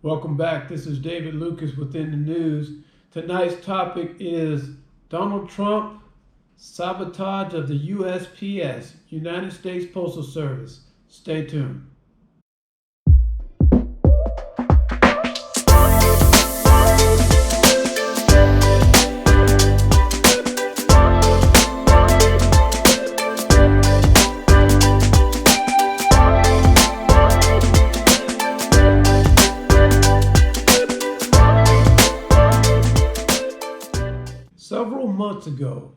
Welcome back. This is David Lucas within the news. Tonight's topic is Donald Trump sabotage of the USPS, United States Postal Service. Stay tuned. Several months ago,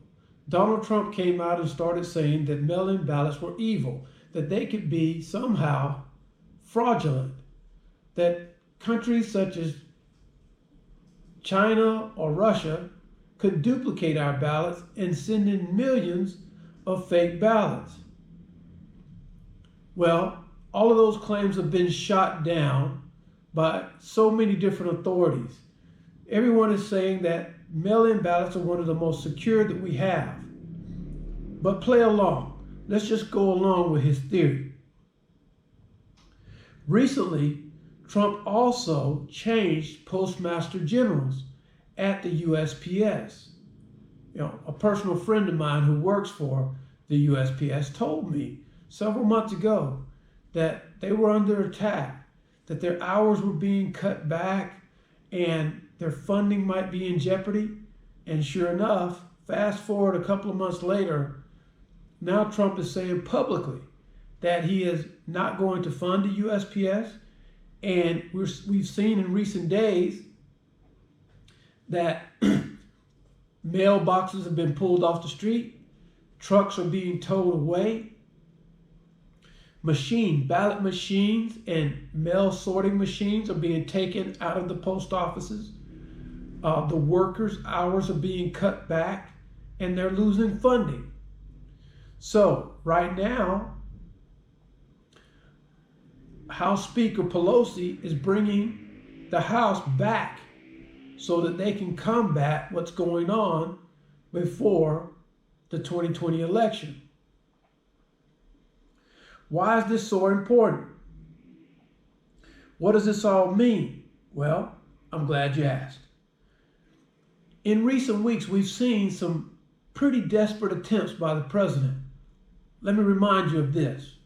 Donald Trump came out and started saying that mail-in ballots were evil, that they could be somehow fraudulent, that countries such as China or Russia could duplicate our ballots and send in millions of fake ballots. Well, all of those claims have been shot down by so many different authorities. Everyone is saying that mail-in ballots are one of the most secure that we have. But play along. Let's just go along with his theory. Recently, Trump also changed Postmaster Generals at the USPS. A personal friend of mine who works for the USPS told me several months ago that they were under attack, that their hours were being cut back, and their funding might be in jeopardy. And sure enough, fast forward a couple of months later, now Trump is saying publicly that he is not going to fund the USPS. And we've seen in recent days that mailboxes have been pulled off the street, trucks are being towed away, ballot machines and mail sorting machines are being taken out of the post offices. The workers' hours are being cut back and they're losing funding. So right now, House Speaker Pelosi is bringing the House back so that they can combat what's going on before the 2020 election. Why is this so important? What does this all mean? Well, I'm glad you asked. In recent weeks, we've seen some pretty desperate attempts by the president. Let me remind you of this.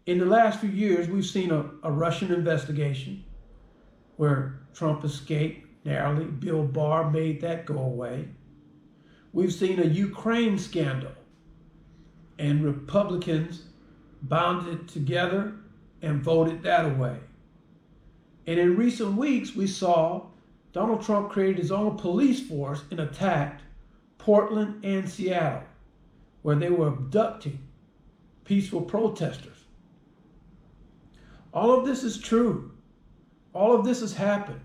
In the last few years, we've seen a Russian investigation where Trump escaped narrowly. Bill Barr made that go away. We've seen a Ukraine scandal, and Republicans bound it together and voted that away. And in recent weeks, we saw Donald Trump created his own police force and attacked Portland and Seattle, where they were abducting peaceful protesters. All of this is true. All of this has happened,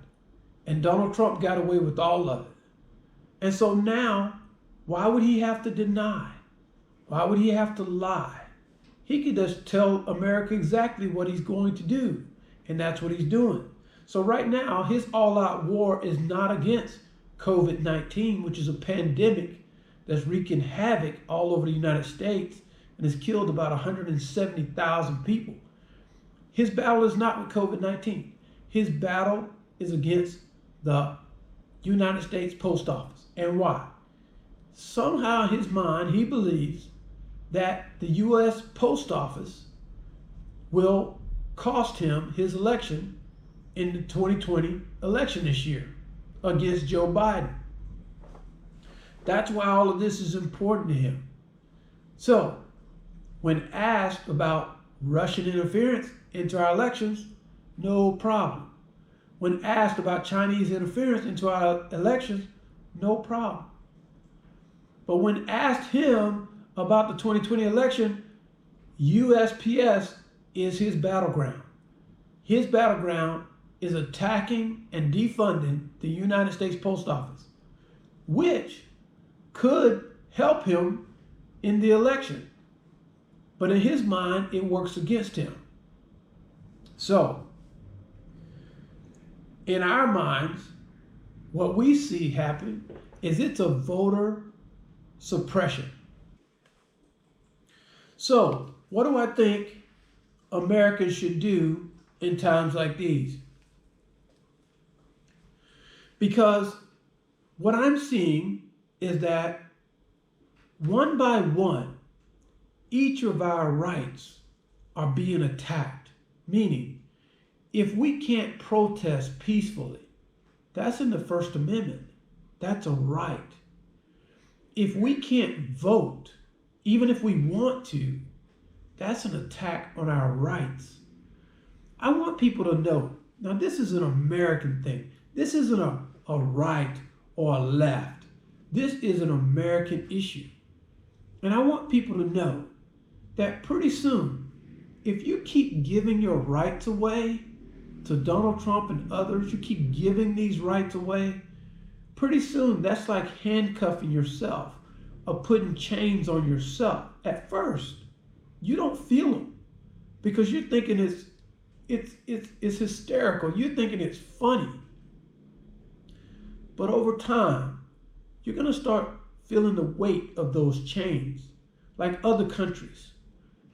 and Donald Trump got away with all of it. And so now, why would he have to deny? Why would he have to lie? He could just tell America exactly what he's going to do, and that's what he's doing. So right now, his all-out war is not against COVID-19, which is a pandemic that's wreaking havoc all over the United States and has killed about 170,000 people. His battle is not with COVID-19. His battle is against the United States Post Office. And why? Somehow in his mind, he believes that the U.S. Post Office will cost him his election in the 2020 election this year against Joe Biden. That's why all of this is important to him. So, when asked about Russian interference into our elections, no problem. When asked about Chinese interference into our elections, no problem. But when asked him about the 2020 election, USPS is his battleground. His battleground is attacking and defunding the United States Post Office, which could help him in the election. But in his mind, it works against him. So, in our minds, what we see happen is it's a voter suppression. So, what do I think Americans should do in times like these? Because what I'm seeing is that one by one, each of our rights are being attacked. Meaning, if we can't protest peacefully, that's in the First Amendment. That's a right. If we can't vote, even if we want to, that's an attack on our rights. I want people to know, now this is an American thing. This isn't a right or a left. This is an American issue. And I want people to know that pretty soon, if you keep giving your rights away to Donald Trump and others, you keep giving these rights away, pretty soon that's like handcuffing yourself or putting chains on yourself. At first, you don't feel them because you're thinking it's hysterical. You're thinking it's funny. But over time, you're going to start feeling the weight of those chains like other countries.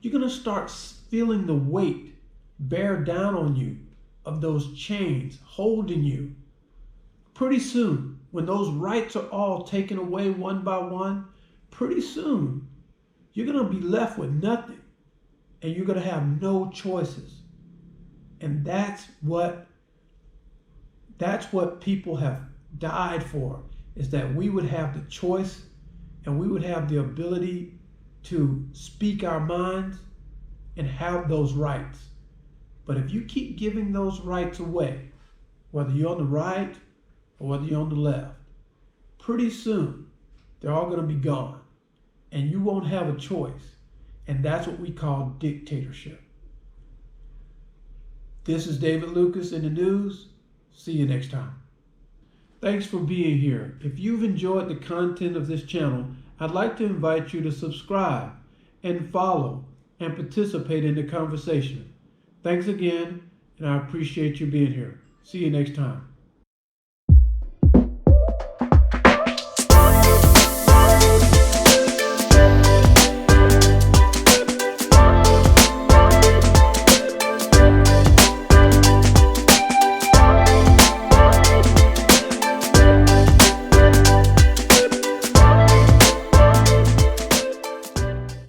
You're going to start feeling the weight bear down on you of those chains holding you. Pretty soon, when those rights are all taken away one by one, pretty soon, you're going to be left with nothing and you're going to have no choices. And that's what people have died for, is that we would have the choice and we would have the ability to speak our minds and have those rights. But if you keep giving those rights away, whether you're on the right or whether you're on the left, pretty soon they're all going to be gone and you won't have a choice. And that's what we call dictatorship. This is David Lucas in the news. See you next time. Thanks for being here. If you've enjoyed the content of this channel, I'd like to invite you to subscribe and follow and participate in the conversation. Thanks again, and I appreciate you being here. See you next time.